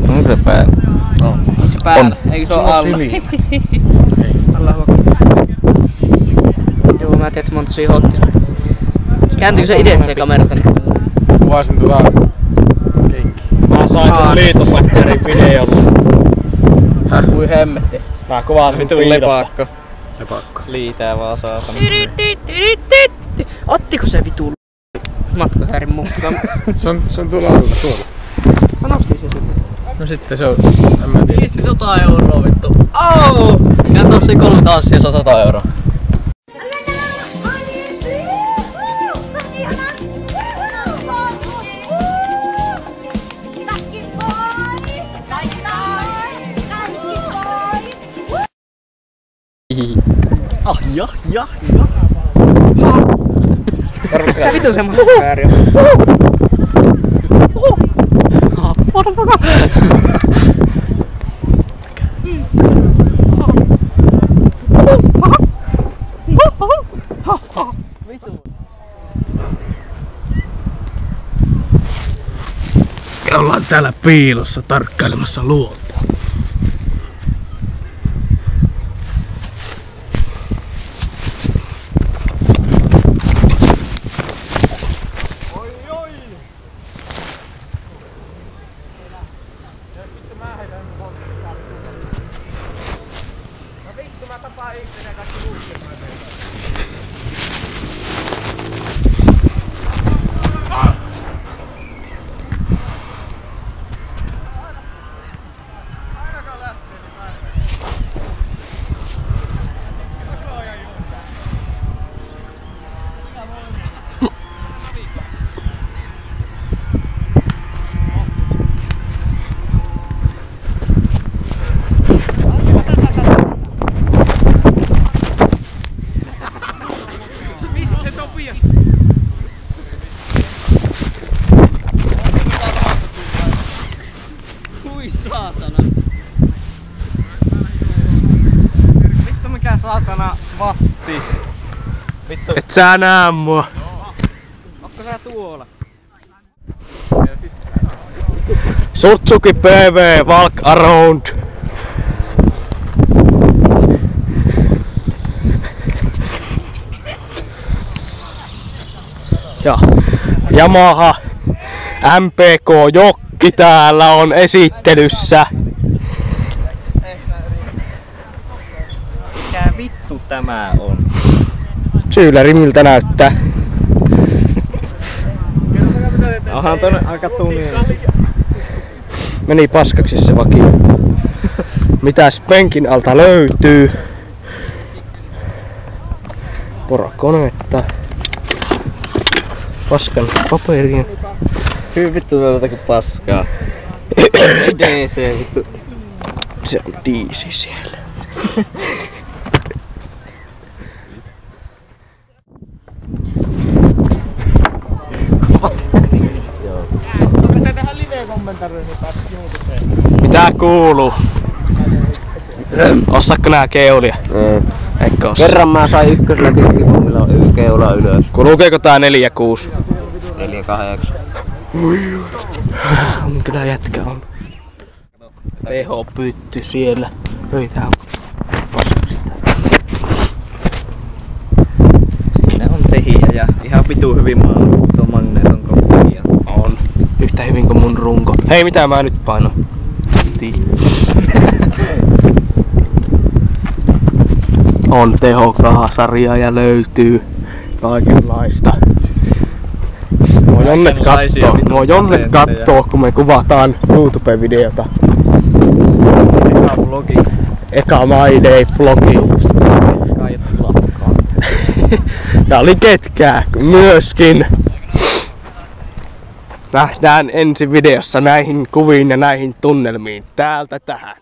On se päällä. On se päällä. Eikö se oo alla? Alla joo, mä tiedän, että mä oon tosi hotti. Kääntyykö se ite se kamera tänne? Kuvasin keikkiä. Mä sain sen liitopakkarin videolla. Kui hemmetti. Mä kuvaan vitun lepakko. Lepakko. Liitää vaan saatana. Ottiko se vitu matkahäirin mukaan? Se on tuolla alla tuolla. Mä nostin sen sinne. No sitten se on, en mä tiedä. 500 € vittu. Oh! Ja tossa 3 tanssia 100 €. Ja. Sä vitu semmonen kääri on. Me ollaan täällä piilossa tarkkailemassa luontoa. Kui saatana. Vittu mikä saatana vatti. Vittu. Et sä näe mua. Onko sä tuolla? Suzuki PV, walk around. Ja Yamaha MPK Jokki täällä on esittelyssä. Mikä vittu tämä on? Syyläri miltä näyttää? Onhan tonne aika tunnin. Meni paskaksi se vakio. Mitäs penkin alta löytyy? Porokonetta. Paskan paperia. Hyvin vittu jotakin paskaa. Ei DC vittu. Se on diisi siellä. Mitä kuuluu? Osaatko nää keulia? Eikö osaa? Kerran mä sain ykkösellä kylkipuomilla keula ylös. Lukeeko tää 4-6? 4-8. Kyllä jätkä on. PH-pytty siellä. Pöytää. Siinä on tehiä ja ihan vitu hyvin maalattu tuo magneeton koppi. On. Yhtä hyvin kuin mun runko. Hei, mitä mä nyt painan? On tehokkaasarjaa ja löytyy kaikenlaista. Mua jonnet kattoo, kun me kuvataan YouTube-videota. Eka vlogi. Eka My Day vlogi. Ja oli ketkää myöskin. Nähdään ensi videossa näihin kuviin ja näihin tunnelmiin täältä tähän.